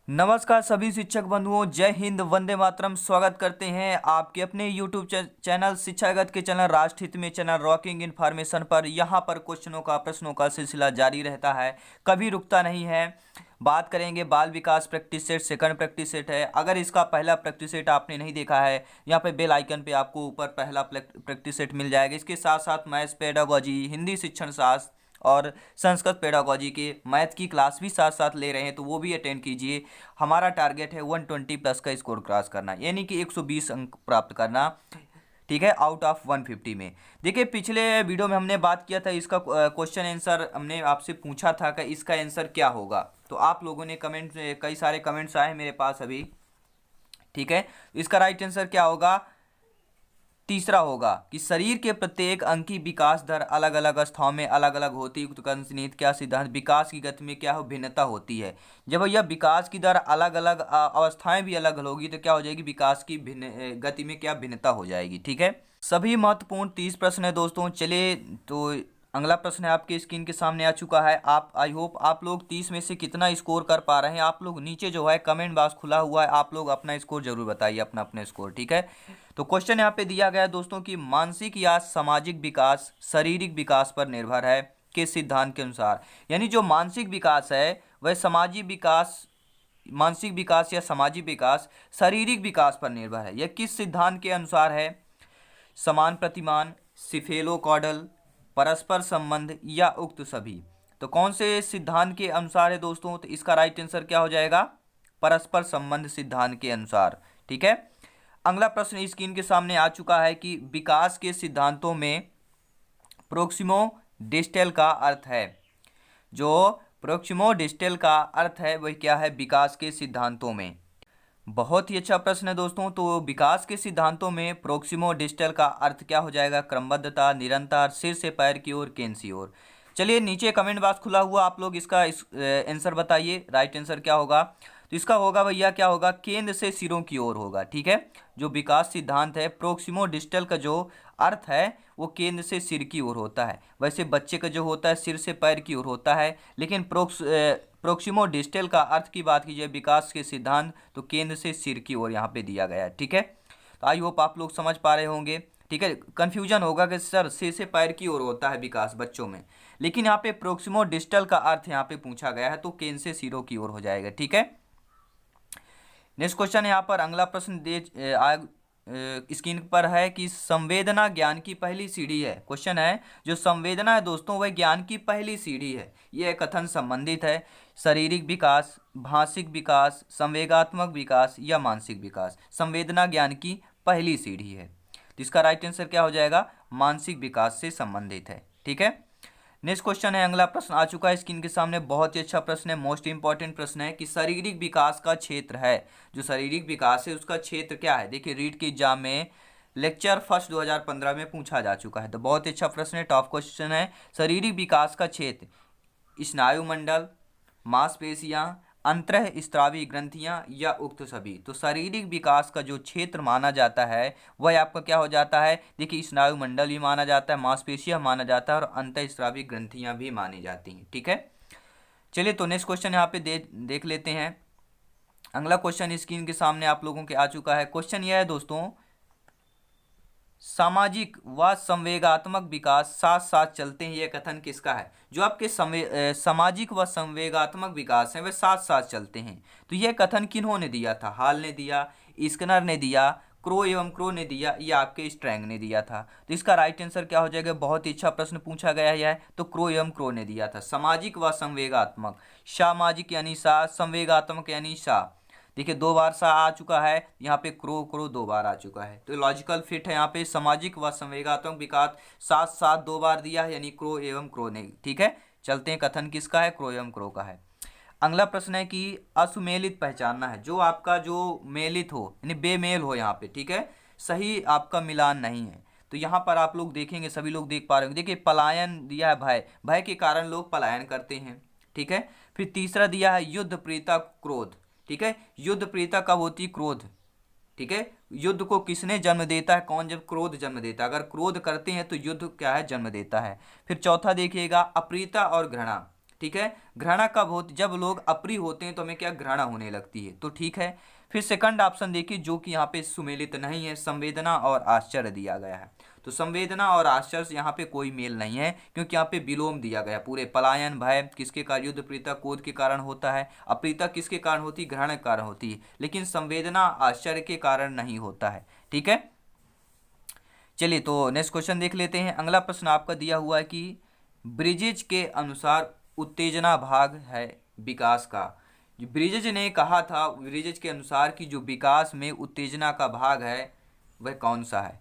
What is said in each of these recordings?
नमस्कार सभी शिक्षक बंधुओं, जय हिंद, वंदे मातरम। स्वागत करते हैं आपके अपने यूट्यूब चैनल शिक्षा जगत के चैनल राष्ट्रहित में चैनल रॉकिंग इन्फॉर्मेशन पर। यहाँ पर प्रश्नों का सिलसिला जारी रहता है, कभी रुकता नहीं है। बात करेंगे बाल विकास practice set, second practice set है। अगर इसका पहला प्रैक्टिस सेट आपने नहीं देखा है, यहाँ पे बेल आइकन पे आपको ऊपर पहला प्रैक्टिस सेट मिल जाएगा। इसके साथ साथ मैथ्स पेडागोजी, हिंदी शिक्षण शास्त्र और संस्कृत पेडागोजी के मैथ की क्लास भी साथ साथ ले रहे हैं, तो वो भी अटेंड कीजिए। हमारा टारगेट है 120 प्लस का स्कोर क्रॉस करना, यानी कि 120 अंक प्राप्त करना, ठीक है, आउट ऑफ 150 में। देखिए, पिछले वीडियो में हमने बात किया था, इसका क्वेश्चन आंसर हमने आपसे पूछा था कि इसका आंसर क्या होगा। तो आप लोगों ने कई सारे कमेंट्स आए हैं मेरे पास अभी, ठीक है। इसका राइट आंसर क्या होगा? तीसरा होगा कि शरीर के प्रत्येक अंग की विकास दर अलग अलग अवस्थाओं में अलग अलग होती है। उत्कर्षणीय क्या सिद्धांत? विकास की गति में क्या हो? भिन्नता होती है। जब यह विकास की दर अलग अलग अवस्थाएं भी अलग अलग होगी, तो क्या हो जाएगी? विकास की गति में क्या भिन्नता हो जाएगी, ठीक है। सभी महत्वपूर्ण 30 प्रश्न है दोस्तों। चलिए, तो अगला प्रश्न है आपके स्क्रीन के सामने आ चुका है। आप आई होप आप लोग 30 में से कितना स्कोर कर पा रहे हैं। आप लोग नीचे जो है कमेंट बॉक्स खुला हुआ है, आप लोग अपना स्कोर जरूर बताइए, अपना अपना स्कोर, ठीक है। तो क्वेश्चन यहाँ पे दिया गया है दोस्तों कि मानसिक या सामाजिक विकास शारीरिक विकास पर निर्भर है किस सिद्धांत के अनुसार। यानी जो मानसिक विकास है वह मानसिक विकास या सामाजिक विकास शारीरिक विकास पर निर्भर है। यह किस सिद्धांत के अनुसार है? समान प्रतिमान, सिफेलोकॉडल, परस्पर संबंध या उक्त सभी। तो कौन से सिद्धांत के अनुसार है दोस्तों? तो इसका राइट आंसर क्या हो जाएगा? परस्पर संबंध सिद्धांत के अनुसार, ठीक है। अगला प्रश्न स्क्रीन के सामने आ चुका है कि विकास के सिद्धांतों में प्रोक्सिमो डिस्टल का अर्थ है। जो प्रोक्सिमो डिस्टल का अर्थ है वह क्या है विकास के सिद्धांतों में? बहुत ही अच्छा प्रश्न है दोस्तों। तो विकास के सिद्धांतों में प्रोक्सिमो डिस्टल का अर्थ क्या हो जाएगा? क्रमबद्धता, निरंतर, सिर से पैर की ओर, केंद्र की ओर। चलिए, नीचे कमेंट बॉक्स खुला हुआ, आप लोग इसका आंसर बताइए, राइट आंसर क्या होगा। तो इसका होगा भैया, क्या होगा? केंद्र से सिरों की ओर होगा, ठीक है। जो विकास सिद्धांत है प्रोक्सिमो डिस्टल का जो अर्थ है वो केंद्र से सिर की ओर होता है। वैसे बच्चे का जो होता है सिर से पैर की ओर होता है, लेकिन प्रोक्सिमो डिस्टल का अर्थ की बात कीजिए विकास के सिद्धांत, तो केंद्र से सिर की ओर यहाँ पे दिया गया है, ठीक है। तो आई होप आप लोग समझ पा रहे होंगे, ठीक है। कंफ्यूजन होगा कि सर सिर से पैर की ओर होता है विकास बच्चों में, लेकिन यहाँ पे प्रोक्सिमो डिस्टल का अर्थ यहाँ पे पूछा गया है, तो केंद्र से सिरों की ओर हो जाएगा, ठीक है। नेक्स्ट क्वेश्चन यहाँ पर अगला प्रश्न स्क्रीन पर है कि संवेदना ज्ञान की पहली सीढ़ी है। क्वेश्चन है जो संवेदना है दोस्तों वह ज्ञान की पहली सीढ़ी है। यह कथन संबंधित है शारीरिक विकास, भाषिक विकास, संवेगात्मक विकास या मानसिक विकास। संवेदना ज्ञान की पहली सीढ़ी है, तो इसका राइट आंसर क्या हो जाएगा? मानसिक विकास से संबंधित है, ठीक है। नेक्स्ट क्वेश्चन है, अगला प्रश्न आ चुका है स्क्रीन के सामने। बहुत ही अच्छा प्रश्न है, मोस्ट इंपॉर्टेंट प्रश्न है कि शारीरिक विकास का क्षेत्र है, जो शारीरिक विकास है उसका क्षेत्र क्या है। देखिए, रीट के एग्जाम में लेक्चर फर्स्ट 2015 में पूछा जा चुका है, तो बहुत ही अच्छा प्रश्न है, टॉप क्वेश्चन है। शारीरिक विकास का क्षेत्र स्नायुमंडल, मांसपेशियां, अंतःस्रावी ग्रंथियां या उक्त सभी। तो शारीरिक विकास का जो क्षेत्र माना जाता है वह आपका क्या हो जाता है? देखिए, स्नायुमंडल भी माना जाता है, मांसपेशियां माना जाता है और अंतःस्रावी ग्रंथियां भी मानी जाती हैं, ठीक है। चलिए, तो नेक्स्ट क्वेश्चन यहाँ पे देख लेते हैं। अगला क्वेश्चन स्क्रीन के सामने आप लोगों के आ चुका है। क्वेश्चन यह है दोस्तों, सामाजिक व संवेगात्मक विकास साथ साथ चलते हैं, यह कथन किसका है? जो आपके सामाजिक व संवेगात्मक विकास हैं वे साथ साथ चलते हैं, तो यह कथन किन्होंने दिया था? हॉल ने दिया, स्किनर ने दिया, क्रो एवं क्रो ने दिया या आपके स्ट्रैंग ने दिया था। तो इसका राइट आंसर क्या हो जाएगा? बहुत ही अच्छा प्रश्न पूछा गया है, तो क्रो एवं क्रो ने दिया था। सामाजिक व संवेगात्मक, सामाजिक यानी सा, संवेगात्मक यानी सा। देखिए, दो बार सा आ चुका है, यहाँ पे क्रो क्रो दो बार आ चुका है, तो लॉजिकल फिट है। यहाँ पे सामाजिक व संवेगात्मक विकास साथ साथ दो बार दिया है, यानी क्रो एवं क्रो ने, ठीक है। चलते हैं, कथन किसका है? क्रो एवं क्रो का है। अगला प्रश्न है कि असुमेलित पहचानना है, जो आपका जो मेलित हो यानी बेमेल हो यहाँ पे, ठीक है, सही आपका मिलान नहीं है। तो यहाँ पर आप लोग देखेंगे, सभी लोग देख पा रहे होंगे। देखिए, पलायन दिया है, भय, भय के कारण लोग पलायन करते हैं, ठीक है। फिर तीसरा दिया है युद्ध प्रियता क्रोध, ठीक है। युद्ध प्रियता कब होती है? क्रोध, ठीक है। युद्ध को किसने जन्म देता है? कौन? जब क्रोध जन्म देता है। अगर क्रोध करते हैं तो युद्ध क्या है? जन्म देता है। फिर चौथा देखिएगा अप्रियता और घृणा, ठीक है। घृणा कब होती, जब लोग अप्रिय होते हैं तो हमें क्या घृणा होने लगती है, तो ठीक है। फिर सेकंड ऑप्शन देखिए जो कि यहाँ पे सुमेलित नहीं है, संवेदना और आश्चर्य दिया गया है। तो संवेदना और आश्चर्य यहाँ पे कोई मेल नहीं है, क्योंकि यहाँ पे विलोम दिया गया पूरे। पलायन भय किसके कारण, युद्ध प्रीता क्रोध के कारण होता है, अप्रीता किसके कारण होती है, ग्रहण के कारण होती है, लेकिन संवेदना आश्चर्य के कारण नहीं होता है, ठीक है। चलिए तो नेक्स्ट क्वेश्चन देख लेते हैं। अगला प्रश्न आपका दिया हुआ है कि ब्रिजेज के अनुसार उत्तेजना भाग है विकास का। जो ब्रिजेज ने कहा था, ब्रिजेज के अनुसार कि जो विकास में उत्तेजना का भाग है वह कौन सा है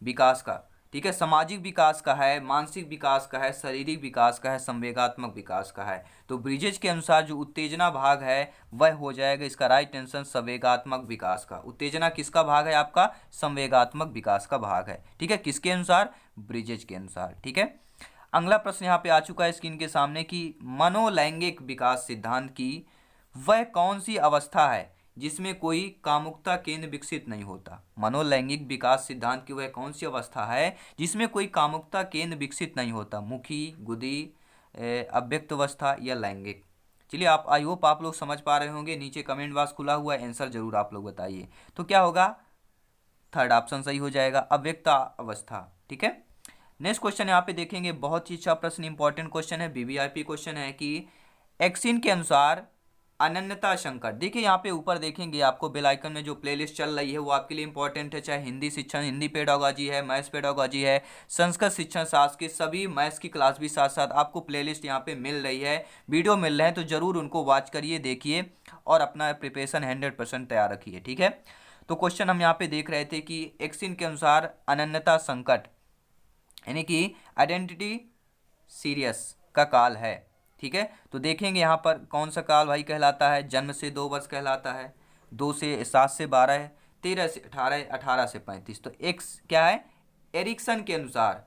विकास का, ठीक है। सामाजिक विकास का है, मानसिक विकास का है, शारीरिक विकास का है, संवेगात्मक विकास का है। तो ब्रिजेज के अनुसार जो उत्तेजना भाग है वह हो जाएगा इसका राइट आंसर संवेगात्मक विकास का। उत्तेजना किसका भाग है आपका, संवेगात्मक विकास का भाग है, ठीक है। किसके अनुसार, ब्रिजेज के अनुसार, ठीक है। अगला प्रश्न यहाँ पे आ चुका है स्क्रीन के सामने कि मनोलैंगिक विकास सिद्धांत की वह कौन सी अवस्था है जिसमें कोई कामुकता केंद्र विकसित नहीं होता। मनोलैंगिक विकास सिद्धांत की वह कौन सी अवस्था है जिसमें कोई कामुकता केंद्र विकसित नहीं होता, मुखी, गुदी, अव्यक्त अवस्था या लैंगिक। चलिए आप, आई होप आप लोग समझ पा रहे होंगे। नीचे कमेंट बॉक्स खुला हुआ है, आंसर जरूर आप लोग बताइए। तो क्या होगा, थर्ड ऑप्शन सही हो जाएगा, अव्यक्त अवस्था, ठीक है। नेक्स्ट क्वेश्चन यहाँ पे देखेंगे, बहुत ही अच्छा प्रश्न, इंपॉर्टेंट क्वेश्चन है, वीवीआईपी क्वेश्चन है कि एक्सिन के अनुसार अनन्यता संकट। देखिए यहाँ पे ऊपर देखेंगे आपको बेल आइकन में जो प्लेलिस्ट चल रही है वो आपके लिए इंपॉर्टेंट है, चाहे हिंदी शिक्षण, हिंदी पेडागोजी है, मैथ्स पेडागोजी है, संस्कृत शिक्षण शास्त्र के सभी मैथ्स की क्लास भी साथ साथ आपको प्लेलिस्ट यहाँ पे मिल रही है, वीडियो मिल रहे हैं, तो जरूर उनको वॉच करिए, देखिए और अपना प्रिपरेशन 100% तैयार रखिए, ठीक है। तो क्वेश्चन हम यहाँ पे देख रहे थे कि एक्सिन के अनुसार अनन्यता संकट यानी कि आइडेंटिटी सीरियस का काल है, ठीक है। तो देखेंगे यहाँ पर कौन सा काल भाई कहलाता है, जन्म से 2 वर्ष कहलाता है, 2 से 7 से 12 है, 13 से 18 है, 18 से 35। तो एक्स क्या है, एरिक्सन के अनुसार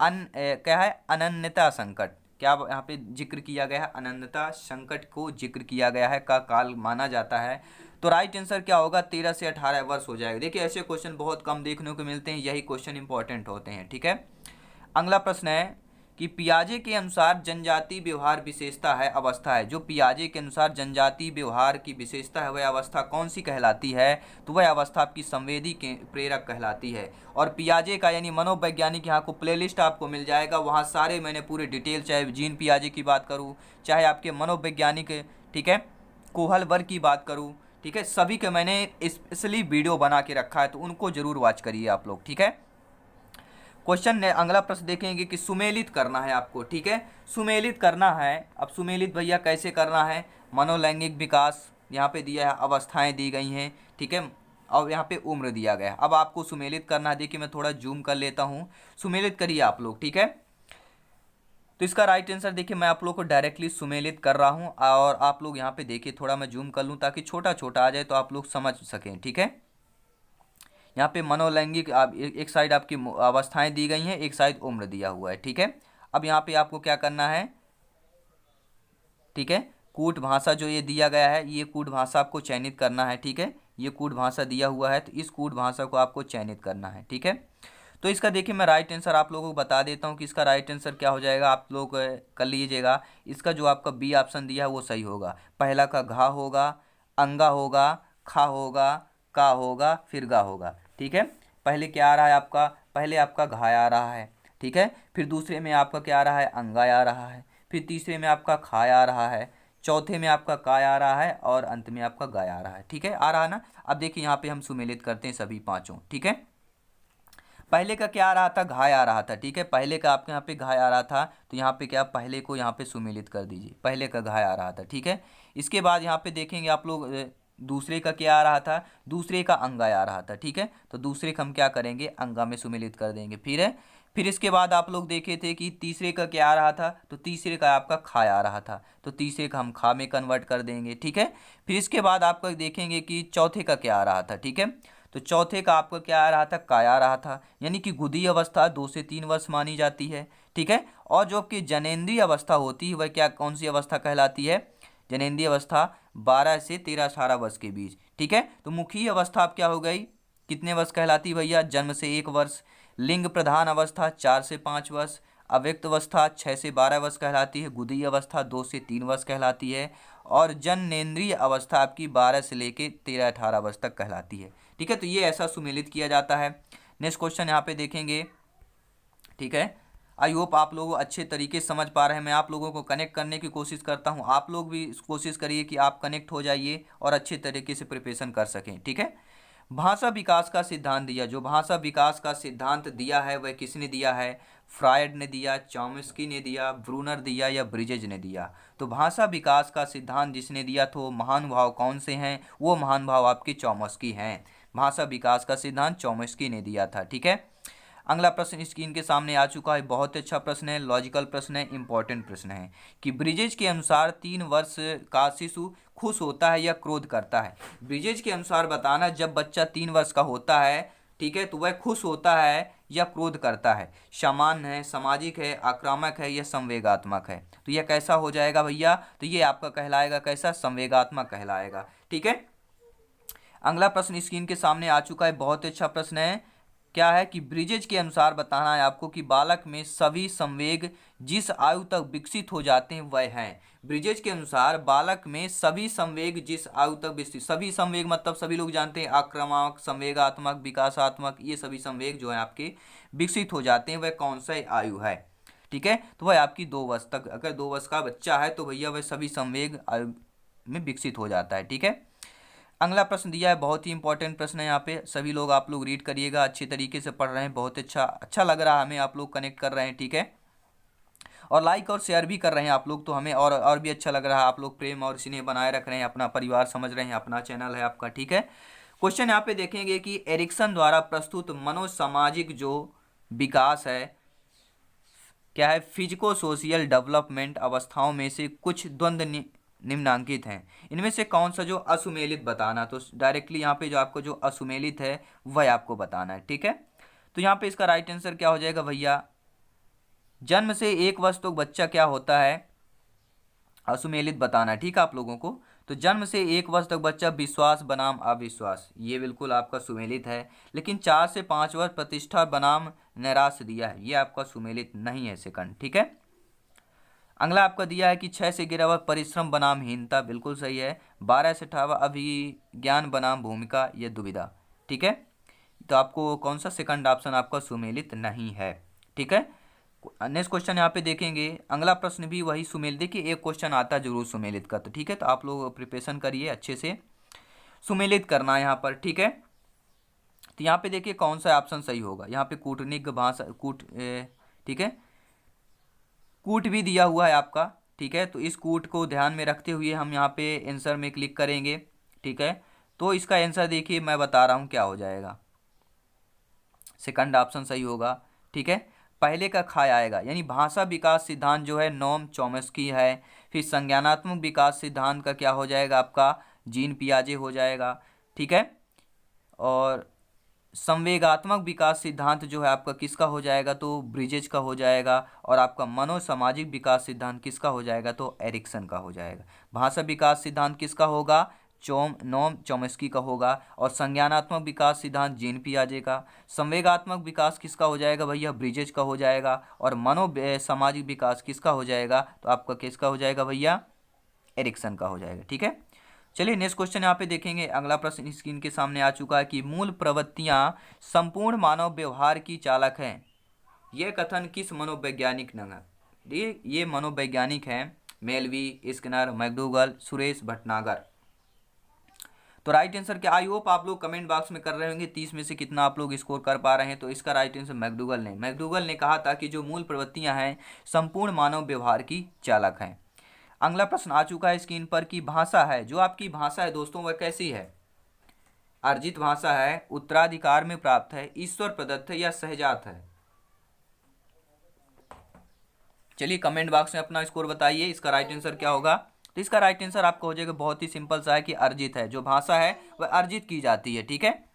क्या है, अनन्यता संकट, क्या यहाँ पे जिक्र किया गया है, अनन्यता संकट को जिक्र किया गया है का काल माना जाता है। तो राइट आंसर क्या होगा, 13 से 18 वर्ष हो जाएगा। देखिए ऐसे क्वेश्चन बहुत कम देखने को मिलते हैं, यही क्वेश्चन इंपॉर्टेंट होते हैं, ठीक है। अगला प्रश्न है कि पियाजे के अनुसार जनजाति व्यवहार विशेषता है, अवस्था है। जो पियाजे के अनुसार जनजाति व्यवहार की विशेषता है वह अवस्था कौन सी कहलाती है, तो वह अवस्था आपकी संवेदी के प्रेरक कहलाती है। और पियाजे का यानी मनोवैज्ञानिक यहाँ को प्लेलिस्ट आपको मिल जाएगा, वहाँ सारे मैंने पूरे डिटेल, चाहे जीन पियाजे की बात करूँ, चाहे आपके मनोवैज्ञानिक, ठीक है, कोहल वर्ग की बात करूँ, ठीक है, सभी के मैंने स्पेशली वीडियो बना के रखा है, तो उनको जरूर वॉच करिए आप लोग, ठीक है। क्वेश्चन अगला प्रश्न देखेंगे कि सुमेलित करना है आपको, ठीक है, सुमेलित करना है। अब सुमेलित भैया कैसे करना है, मनोलैंगिक विकास यहाँ पे दिया है, अवस्थाएं दी गई हैं, ठीक है, और यहाँ पे उम्र दिया गया है। अब आपको सुमेलित करना है, देखिए मैं थोड़ा जूम कर लेता हूँ, सुमेलित करिए आप लोग, ठीक है। तो इसका राइट आंसर देखिए मैं आप लोग को डायरेक्टली सुमेलित कर रहा हूँ, और आप लोग यहाँ पे देखिए थोड़ा मैं जूम कर लूँ ताकि छोटा छोटा आ जाए तो आप लोग समझ सकें, ठीक है। यहाँ पे मनोलैंगिक एक साइड आपकी अवस्थाएं दी गई हैं, एक साइड उम्र दिया हुआ है, ठीक है। अब यहाँ पे आपको क्या करना है, ठीक है, कूट भाषा जो ये दिया गया है, ये कूट भाषा आपको चयनित करना है, ठीक है। ये कूट भाषा दिया हुआ है तो इस कूट भाषा को आपको चयनित करना है, ठीक है। तो इसका देखिए मैं राइट आंसर आप लोगों को बता देता हूँ कि इसका राइट आंसर क्या हो जाएगा, आप लोग कर लीजिएगा। इसका जो आपका बी ऑप्शन दिया है वो सही होगा। पहला का घा होगा, अंगा होगा, खा होगा, का होगा, फिर गा होगा, ठीक है। पहले क्या आ रहा है आपका, पहले आपका घाया आ रहा है, ठीक है, फिर दूसरे में आपका क्या आ रहा है, अंगाय आ रहा है, फिर तीसरे में आपका खाया आ रहा है, चौथे में आपका काय आ रहा है, और अंत में आपका गाय आ रहा है, ठीक है, आ रहा है ना। अब देखिए यहाँ पे हम सुमेलित करते हैं सभी पांचों, ठीक है। पहले का क्या आ रहा था, घाय आ रहा था, ठीक है, पहले का आपके यहाँ पे घाय आ रहा था, तो यहाँ पे क्या, पहले को यहाँ पे सुमेलित कर दीजिए, पहले का घाय आ रहा था, ठीक है। इसके बाद यहाँ पे देखेंगे आप लोग दूसरे का क्या आ रहा था, दूसरे का अंगाय आ रहा था, ठीक है, तो दूसरे का हम क्या करेंगे, अंगा में सुमेलित कर देंगे। फिर इसके बाद आप लोग देखे थे कि तीसरे का क्या आ रहा था, तो तीसरे का आपका खाया आ रहा था, तो तीसरे का हम खा में कन्वर्ट कर देंगे, ठीक है। फिर इसके बाद आपका देखेंगे कि चौथे का क्या आ रहा था, ठीक है, तो चौथे का आपका क्या आ रहा था, काया आ रहा था, यानी कि गुदी अवस्था 2 से 3 वर्ष मानी जाती है, ठीक है। और जो आपकी जनेंद्रीय अवस्था होती है वह क्या, कौन सी अवस्था कहलाती है, जनेंद्रीय अवस्था 12 से 13-18 वर्ष के बीच, ठीक है। तो मुखी अवस्था आप क्या हो गई, कितने वर्ष कहलाती भैया, जन्म से 1 वर्ष। लिंग प्रधान अवस्था 4 से 5 वर्ष। अव्यक्त अवस्था 6 से 12 वर्ष कहलाती है, गुदी अवस्था 2 से 3 वर्ष कहलाती है, और जननेंद्रिय अवस्था आपकी 12 से लेके 13-18 वर्ष तक कहलाती है। ठीक है, तो ये ऐसा सुमेलित किया जाता है। नेक्स्ट क्वेश्चन यहाँ पे देखेंगे। ठीक है, आई होप आप लोग अच्छे तरीके से समझ पा रहे हैं। मैं आप लोगों को कनेक्ट करने की कोशिश करता हूँ, आप लोग भी कोशिश करिए कि आप कनेक्ट हो जाइए और अच्छे तरीके से प्रिपरेशन कर सकें। ठीक है, भाषा विकास का सिद्धांत दिया, जो भाषा विकास का सिद्धांत दिया है वह किसने दिया है? फ्रायड ने दिया, चॉम्स्की ने दिया, ब्रूनर दिया या ब्रिजेज ने दिया? तो भाषा विकास का सिद्धांत जिसने दिया तो महानुभाव कौन से हैं? वो महानुभाव आपके चॉम्स्की हैं। भाषा विकास का सिद्धांत चॉम्स्की ने दिया था। ठीक है, अगला प्रश्न स्क्रीन के सामने आ चुका है, बहुत अच्छा प्रश्न है, लॉजिकल प्रश्न है, इंपॉर्टेंट प्रश्न है कि ब्रिजेज के अनुसार 3 वर्ष का शिशु खुश होता है या क्रोध करता है? ब्रिजेज के अनुसार बताना, जब बच्चा 3 वर्ष का होता है, ठीक है, तो वह खुश होता है या क्रोध करता है? सामान्य है, सामाजिक है, आक्रामक है या संवेगात्मक है? तो यह कैसा हो जाएगा भैया? तो ये आपका कहलाएगा कैसा? संवेगात्मक कहलाएगा। ठीक है, अगला प्रश्न स्क्रीन के सामने आ चुका है, बहुत अच्छा प्रश्न है। क्या है कि ब्रिजेज के अनुसार बताना है आपको कि बालक में सभी संवेग जिस आयु तक विकसित हो जाते हैं वह हैं। ब्रिजेज के अनुसार बालक में सभी संवेग जिस आयु तक विकसित, सभी संवेग मतलब सभी लोग जानते हैं आक्रामक, संवेगात्मक, विकासात्मक, ये सभी संवेग जो है आपके विकसित हो जाते हैं वह कौन सा आयु है? ठीक है, तो वह आपकी 2 वर्ष तक, अगर 2 वर्ष का बच्चा है तो भैया वह सभी संवेग आयु में विकसित हो जाता है। ठीक है, अगला प्रश्न दिया है, बहुत ही इंपॉर्टेंट प्रश्न है, यहाँ पे सभी लोग आप लोग रीड करिएगा, अच्छे तरीके से पढ़ रहे हैं, बहुत अच्छा लग रहा है हमें, आप लोग कनेक्ट कर रहे हैं। ठीक है, और लाइक और शेयर भी कर रहे हैं आप लोग, तो हमें और भी अच्छा लग रहा है। आप लोग प्रेम और स्नेह बनाए रख रहे हैं, अपना परिवार समझ रहे हैं, अपना चैनल है आपका। ठीक है, क्वेश्चन यहाँ पे देखेंगे कि एरिक्सन द्वारा प्रस्तुत मनोसामाजिक जो विकास है क्या है? फिजिको सोशियल डेवलपमेंट अवस्थाओं में से कुछ द्वंद्व निम्नांकित हैं, इनमें से कौन सा जो असुमेलित बताना? तो डायरेक्टली यहाँ पे जो आपको जो असुमेलित है वह आपको बताना है। ठीक है, तो यहाँ पे इसका राइट आंसर क्या हो जाएगा भैया? जन्म से 1 वर्ष तक बच्चा क्या होता है? असुमेलित बताना है। ठीक है आप लोगों को, तो जन्म से 1 वर्ष तक बच्चा विश्वास बनाम अविश्वास, ये बिल्कुल आपका सुमेलित है। लेकिन 4 से 5 वर्ष प्रतिष्ठा बनाम निराश दिया है, ये आपका सुमेलित नहीं है, सेकंड। ठीक है, अगला आपका दिया है कि 6 से 11 वर्ष परिश्रम बनाम हीनता, बिल्कुल सही है। 12 से 18 अभिज्ञान बनाम भूमिका, ये दुविधा। ठीक है, तो आपको कौन सा सेकंड ऑप्शन आपका सुमेलित नहीं है। ठीक है, नेक्स्ट क्वेश्चन यहाँ पे देखेंगे, अगला प्रश्न भी वही सुमेलित, देखिए एक क्वेश्चन आता है जरूर सुमेलित का, तो ठीक है, तो आप लोग प्रिपरेशन करिए अच्छे से, सुमेलित करना है यहाँ पर। ठीक है, तो यहाँ पे देखिए कौन सा ऑप्शन सही होगा। यहाँ पे कूटनीतिक भाषा ठीक है, कूट भी दिया हुआ है आपका। ठीक है, तो इस कूट को ध्यान में रखते हुए हम यहाँ पे आंसर में क्लिक करेंगे। ठीक है, तो इसका आंसर देखिए मैं बता रहा हूँ क्या हो जाएगा, सेकंड ऑप्शन सही होगा। ठीक है, पहले का खाया आएगा, यानी भाषा विकास सिद्धांत जो है नोम चॉम्स्की है। फिर संज्ञानात्मक विकास सिद्धांत का क्या हो जाएगा आपका? जीन पियाजे हो जाएगा। ठीक है, और संवेगात्मक विकास सिद्धांत जो है आपका किसका हो जाएगा? तो ब्रिजेज का हो जाएगा। और आपका मनोसामाजिक विकास सिद्धांत किसका हो जाएगा? तो एरिक्सन का हो जाएगा। भाषा विकास सिद्धांत किसका होगा? नोम चॉम्स्की का होगा। और संज्ञानात्मक विकास सिद्धांत जीन पियाजे का। संवेगात्मक विकास किसका हो जाएगा भैया? ब्रिजेज का हो जाएगा। और सामाजिक विकास किसका हो जाएगा? तो आपका किसका हो जाएगा भैया? एरिक्सन का हो जाएगा। ठीक है, चलिए नेक्स्ट क्वेश्चन यहाँ पे देखेंगे। अगला प्रश्न स्क्रीन के सामने आ चुका है कि मूल प्रवृत्तियां संपूर्ण मानव व्यवहार की चालक हैं, यह कथन किस मनोवैज्ञानिक ने? ये मनोवैज्ञानिक हैं मेलवी, स्किनर, मैकडूगल, सुरेश भटनागर। तो राइट आंसर क्या? आई होप आप लोग कमेंट बॉक्स में कर रहे होंगे 30 में से कितना आप लोग स्कोर कर पा रहे हैं। तो इसका राइट आंसर मैकडूगल ने कहा था कि जो मूल प्रवृत्तियां हैं संपूर्ण मानव व्यवहार की चालक हैं। अगला प्रश्न आ चुका है स्क्रीन पर कि भाषा है, जो आपकी भाषा है दोस्तों वह कैसी है? अर्जित भाषा है, उत्तराधिकार में प्राप्त है, ईश्वर प्रदत्त है या सहजात है? चलिए कमेंट बॉक्स में अपना स्कोर बताइए, इसका राइट आंसर क्या होगा? तो इसका राइट आंसर आपका हो जाएगा बहुत ही सिंपल सा है कि अर्जित है, जो भाषा है वह अर्जित की जाती है। ठीक है,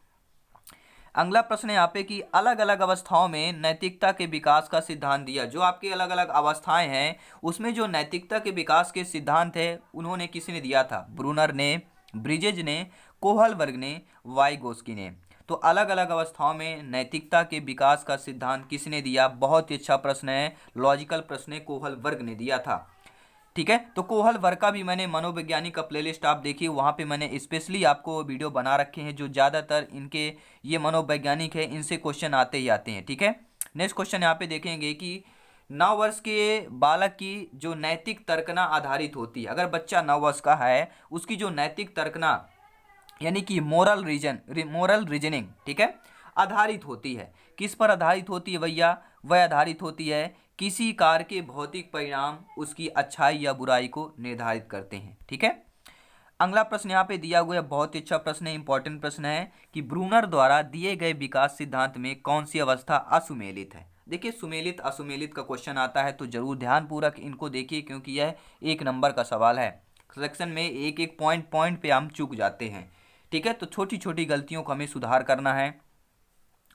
अगला प्रश्न है यहाँ पे कि अलग अलग अवस्थाओं में नैतिकता के विकास का सिद्धांत दिया। जो आपकी अलग अलग अवस्थाएं हैं उसमें जो नैतिकता के विकास के सिद्धांत है उन्होंने किसने दिया था? ब्रूनर ने, ब्रिजेज ने, कोहलबर्ग ने, वाइगोस्की ने। तो अलग अलग अवस्थाओं में नैतिकता के विकास का सिद्धांत किसने दिया? बहुत ही अच्छा प्रश्न है, लॉजिकल प्रश्न है, कोहलबर्ग ने दिया था। ठीक है, तो कोहलबर्ग का भी मैंने मनोवैज्ञानिक का प्लेलिस्ट आप देखिए, वहाँ पे मैंने स्पेशली आपको वीडियो बना रखे हैं जो ज़्यादातर इनके ये मनोवैज्ञानिक है, इनसे क्वेश्चन आते ही आते हैं। ठीक है, नेक्स्ट क्वेश्चन यहाँ पे देखेंगे कि 9 वर्ष के बालक की जो नैतिक तर्कना आधारित होती है, अगर बच्चा 9 वर्ष का है उसकी जो नैतिक तर्कना यानी कि मोरल रीजनिंग, ठीक है, आधारित होती है, किस पर आधारित होती है भैया? वह आधारित होती है किसी कार्य के भौतिक परिणाम उसकी अच्छाई या बुराई को निर्धारित करते हैं। ठीक है, अगला प्रश्न यहाँ पे दिया हुआ है, बहुत ही अच्छा प्रश्न है, इंपॉर्टेंट प्रश्न है कि ब्रूनर द्वारा दिए गए विकास सिद्धांत में कौन सी अवस्था असुमेलित है? देखिए, सुमेलित असुमेलित का क्वेश्चन आता है तो जरूर ध्यानपूर्वक इनको देखिए, क्योंकि यह 1 नंबर का सवाल है। सेक्शन में एक एक पॉइंट पे हम चूक जाते हैं। ठीक है, तो छोटी छोटी गलतियों को हमें सुधार करना है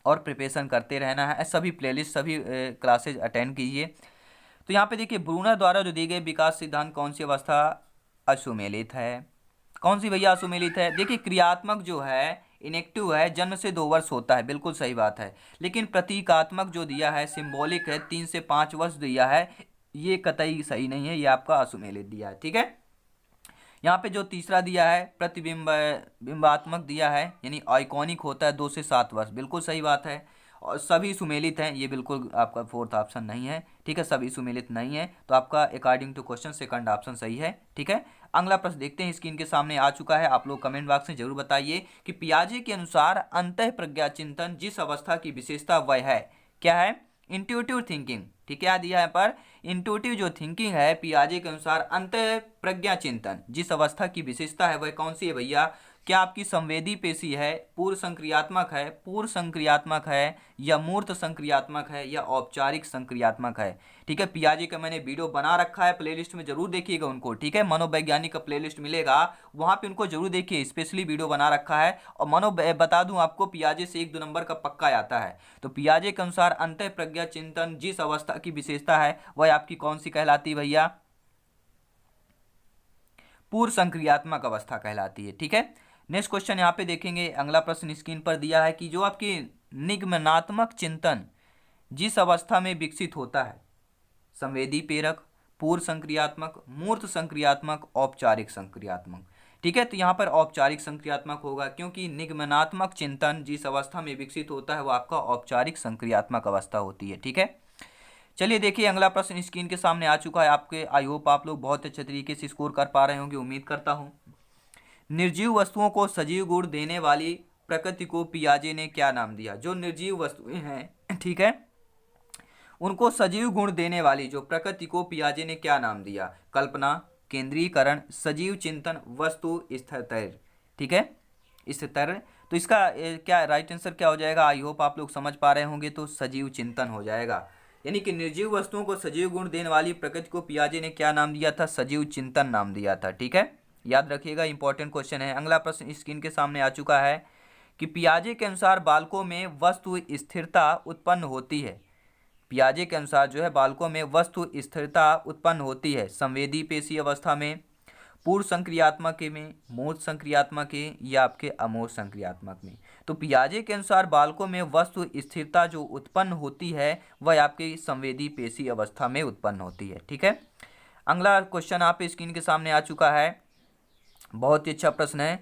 और प्रिपरेशन करते रहना है। सभी प्लेलिस्ट, सभी क्लासेज अटेंड कीजिए। तो यहाँ पे देखिए, ब्रूनर द्वारा जो दिए गए विकास सिद्धांत कौन सी अवस्था असुमेलित है? कौन सी भैया असुमेलित है? देखिए, क्रियात्मक जो है, इनेक्टिव है, जन्म से 2 वर्ष होता है, बिल्कुल सही बात है। लेकिन प्रतीकात्मक जो दिया है, सिंबॉलिक है, 3 से 5 वर्ष दिया है, ये कतई सही नहीं है, ये आपका असुमेलित दिया है। ठीक है, यहाँ पे जो तीसरा दिया है बिंबात्मक दिया है, यानी आइकॉनिक होता है 2 से 7 वर्ष, बिल्कुल सही बात है। और सभी सुमेलित हैं, ये बिल्कुल आपका फोर्थ ऑप्शन नहीं है। ठीक है, सभी सुमेलित नहीं है, तो आपका according to question second option सही है। ठीक है, अगला प्रश्न देखते हैं, स्क्रीन के सामने आ चुका है, आप लोग कमेंट बॉक्स में जरूर बताइए कि पियाजे के अनुसार अंतः प्रज्ञा चिंतन जिस अवस्था की विशेषता वह है, क्या है? Intuitive thinking. ठीक है, दिया है पर इंट्यूटिव जो थिंकिंग है पियाजे के अनुसार अंतः प्रज्ञा चिंतन जिस अवस्था की विशेषता है वह कौन सी है भैया? क्या आपकी संवेदी पेशी है, पूर्व संक्रियात्मक है या मूर्त संक्रियात्मक है या औपचारिक संक्रियात्मक है? ठीक है, पियाजे का मैंने वीडियो बना रखा है, प्लेलिस्ट में जरूर देखिएगा उनको। ठीक है, मनोवैज्ञानिक का प्लेलिस्ट मिलेगा, वहां पे उनको जरूर देखिए, स्पेशली वीडियो बना रखा है। और बता दूं आपको, पियाजे से 1-2 नंबर का पक्का आता है। तो पियाजे के अनुसार अंतः प्रज्ञा चिंतन जिस अवस्था की विशेषता है वह आपकी कौन सी कहलाती है भैया? पूर्व संक्रियात्मक अवस्था कहलाती है। ठीक है, नेक्स्ट क्वेश्चन यहाँ पे देखेंगे, अगला प्रश्न स्क्रीन पर दिया है कि जो आपकी निगमनात्मक चिंतन जिस अवस्था में विकसित होता है, संवेदी प्रेरक, पूर्व संक्रियात्मक, मूर्त संक्रियात्मक, औपचारिक संक्रियात्मक। ठीक है, तो यहाँ पर औपचारिक संक्रियात्मक होगा, क्योंकि निगमनात्मक चिंतन जिस अवस्था में विकसित होता है वो आपका औपचारिक संक्रियात्मक अवस्था होती है। ठीक है, चलिए देखिए, अगला प्रश्न स्क्रीन के सामने आ चुका है आपके। आई होप आप लोग बहुत अच्छे तरीके से स्कोर कर पा रहे होंगे, उम्मीद करता हूँ। निर्जीव वस्तुओं को सजीव गुण देने वाली प्रकृति को पियाजे ने क्या नाम दिया? जो निर्जीव वस्तुएं हैं, ठीक है, उनको सजीव गुण देने वाली जो प्रकृति को पियाजे ने क्या नाम दिया? कल्पना, केंद्रीकरण, सजीव चिंतन, वस्तु स्थिर। ठीक है, स्थिर। तो इसका क्या राइट आंसर क्या हो जाएगा? आई होप आप लोग समझ पा रहे होंगे, तो सजीव चिंतन हो जाएगा। यानी कि निर्जीव वस्तुओं को सजीव गुण देने वाली प्रकृति को पियाजे ने क्या नाम दिया था? सजीव चिंतन नाम दिया था। ठीक है, याद रखिएगा, इंपॉर्टेंट क्वेश्चन है। अगला प्रश्न स्क्रीन के सामने आ चुका है कि पियाजे के अनुसार बालकों में वस्तु स्थिरता उत्पन्न होती है। पियाजे के अनुसार जो है बालकों में वस्तु स्थिरता उत्पन्न होती है संवेदी पेशी अवस्था में, पूर्व संक्रियात्मक में, मूर्त संक्रियात्मक या आपके अमूर्त संक्रियात्मक में। तो पियाजे के अनुसार बालकों में वस्तु स्थिरता जो उत्पन्न होती है वह आपके संवेदी पेशी अवस्था में उत्पन्न होती है। ठीक है, अगला क्वेश्चन आप स्क्रीन के सामने आ चुका है, बहुत ही अच्छा प्रश्न है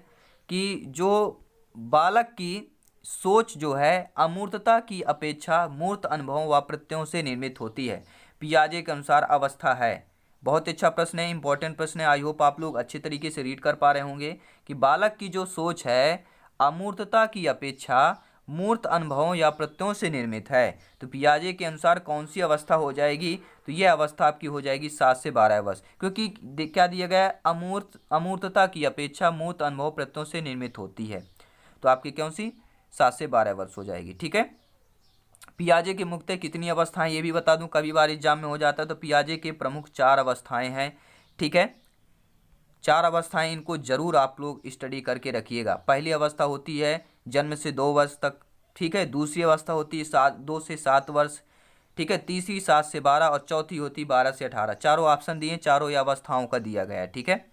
कि जो बालक की सोच जो है अमूर्तता की अपेक्षा मूर्त अनुभवों व प्रत्ययों से निर्मित होती है, पियाजे के अनुसार अवस्था है। बहुत अच्छा प्रश्न है, इंपॉर्टेंट प्रश्न है। आई होप आप लोग अच्छे तरीके से रीड कर पा रहे होंगे कि बालक की जो सोच है अमूर्तता की अपेक्षा मूर्त अनुभवों या प्रत्ययों से निर्मित है, तो पियाजे के अनुसार कौन सी अवस्था हो जाएगी? तो यह अवस्था आपकी हो जाएगी 7 से 12 वर्ष, क्योंकि क्या दिया गया है? अमूर्तता की अपेक्षा मूर्त अनुभव प्रत्ययों से निर्मित होती है, तो आपकी कौन सी? 7 से 12 वर्ष हो जाएगी। ठीक है, पियाजे के मुख्यतः कितनी अवस्थाएं ये भी बता दूं, कभी बार एग्जाम में हो जाता है। तो पियाजे के प्रमुख 4 अवस्थाएं हैं। ठीक है, 4 अवस्थाएं, इनको जरूर आप लोग स्टडी करके रखिएगा। पहली अवस्था होती है जन्म से 2 वर्ष तक। ठीक है, दूसरी अवस्था होती है 2 से 7 वर्ष। ठीक है, तीसरी 7 से 12 और चौथी होती 12 से 18। चारों ऑप्शन दिए, चारों अवस्थाओं का दिया गया है। ठीक है,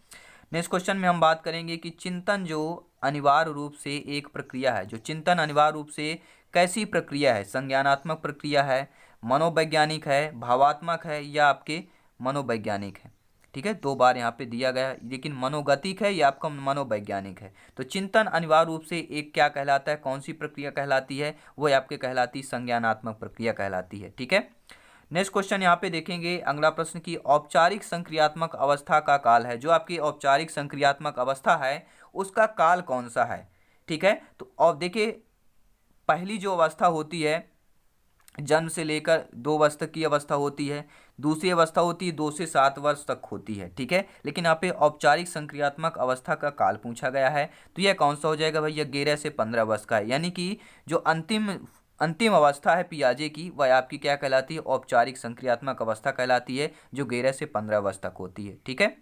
नेक्स्ट क्वेश्चन में हम बात करेंगे कि चिंतन जो अनिवार्य रूप से एक प्रक्रिया है, जो चिंतन अनिवार्य रूप से कैसी प्रक्रिया है, संज्ञानात्मक प्रक्रिया है, मनोवैज्ञानिक है, भावात्मक है या आपके मनोवैज्ञानिक है। ठीक है, दो बार यहाँ पे दिया गया है, लेकिन मनोगतिक है या आपका मनोवैज्ञानिक है। तो चिंतन अनिवार्य रूप से एक क्या कहलाता है, कौन सी प्रक्रिया कहलाती है, वो आपके कहलाती संज्ञानात्मक प्रक्रिया कहलाती है। ठीक है, नेक्स्ट क्वेश्चन यहाँ पे देखेंगे अगला प्रश्न की औपचारिक संक्रियात्मक अवस्था का काल है। जो आपकी औपचारिक संक्रियात्मक अवस्था है उसका काल कौन सा है। ठीक है, तो अब देखिए पहली जो अवस्था होती है जन्म से लेकर 2 वर्ष तक की अवस्था होती है, दूसरी अवस्था होती है 2 से 7 वर्ष तक होती है। ठीक है, लेकिन यहाँ पे औपचारिक संक्रियात्मक अवस्था का काल पूछा गया है, तो यह कौन सा हो जाएगा भाई, यह 11 से 15 वर्ष का है। यानी कि जो अंतिम अवस्था है पियाजे की, वह आपकी क्या कहलाती है, औपचारिक संक्रियात्मक अवस्था कहलाती है, जो 11 से 15 वर्ष तक होती है। ठीक है,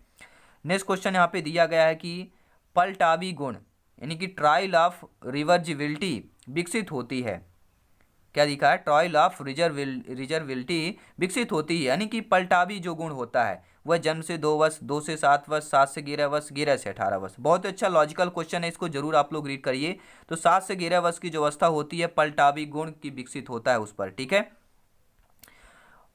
नेक्स्ट क्वेश्चन यहाँ पे दिया गया है कि पलटावी गुण यानी कि ट्रायल ऑफ रिवर्जिबिलिटी विकसित होती है। क्या दिखा है, ट्रायल ऑफ रिजर्विलिटी विकसित होती है, यानी कि पलटावी जो गुण होता है वह जन्म से 2 वर्ष, 2 से 7 वर्ष, 7 से 11 वर्ष, 11 से 18 वर्ष। बहुत अच्छा लॉजिकल क्वेश्चन है, इसको जरूर आप लोग रीड करिए। तो 7 से 11 वर्ष की जो अवस्था होती है पलटावी गुण की विकसित होता है उस पर। ठीक है,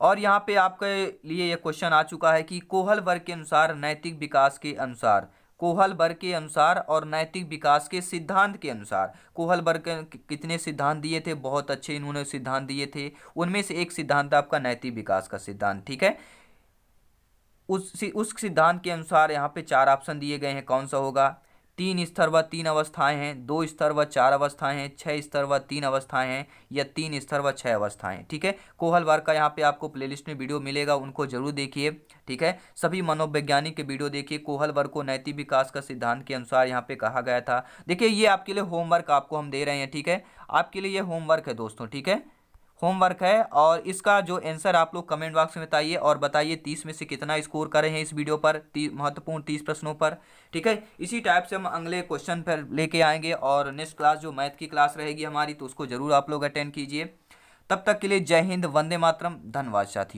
और यहाँ पे आपके लिए यह क्वेश्चन आ चुका है कि कोहल वर्ग के अनुसार नैतिक विकास के अनुसार, कोहल वर्ग के अनुसार और नैतिक विकास के सिद्धांत के अनुसार, कोहल वर्ग के कितने सिद्धांत दिए थे, बहुत अच्छे इन्होंने सिद्धांत दिए थे, उनमें से एक सिद्धांत आपका नैतिक विकास का सिद्धांत। ठीक है, उस सिद्धांत के अनुसार यहाँ पे 4 ऑप्शन दिए गए हैं, कौन सा होगा, 3 स्तर व 3 अवस्थाएं हैं, 2 स्तर व 4 अवस्थाएं हैं, 6 स्तर व 3 अवस्थाएं हैं या 3 स्तर व 6 अवस्थाएं। ठीक है, कोहल वर्ग का यहाँ पे आपको प्लेलिस्ट में वीडियो मिलेगा, उनको जरूर देखिए। ठीक है, सभी मनोवैज्ञानिक के वीडियो देखिए। कोहल वर्ग को नैतिक विकास का सिद्धांत के अनुसार यहाँ पे कहा गया था। देखिए ये आपके लिए होमवर्क आपको हम दे रहे हैं। ठीक है, आपके लिए ये होमवर्क है दोस्तों। ठीक है, होमवर्क है, और इसका जो आंसर आप लोग कमेंट बॉक्स में बताइए और बताइए 30 में से कितना स्कोर करे हैं इस वीडियो पर, महत्वपूर्ण 30 प्रश्नों पर। ठीक है, इसी टाइप से हम अगले क्वेश्चन पर लेके आएंगे, और नेक्स्ट क्लास जो मैथ की क्लास रहेगी हमारी, तो उसको जरूर आप लोग अटेंड कीजिए। तब तक के लिए जय हिंद, वंदे मातरम, धन्यवाद साथियों।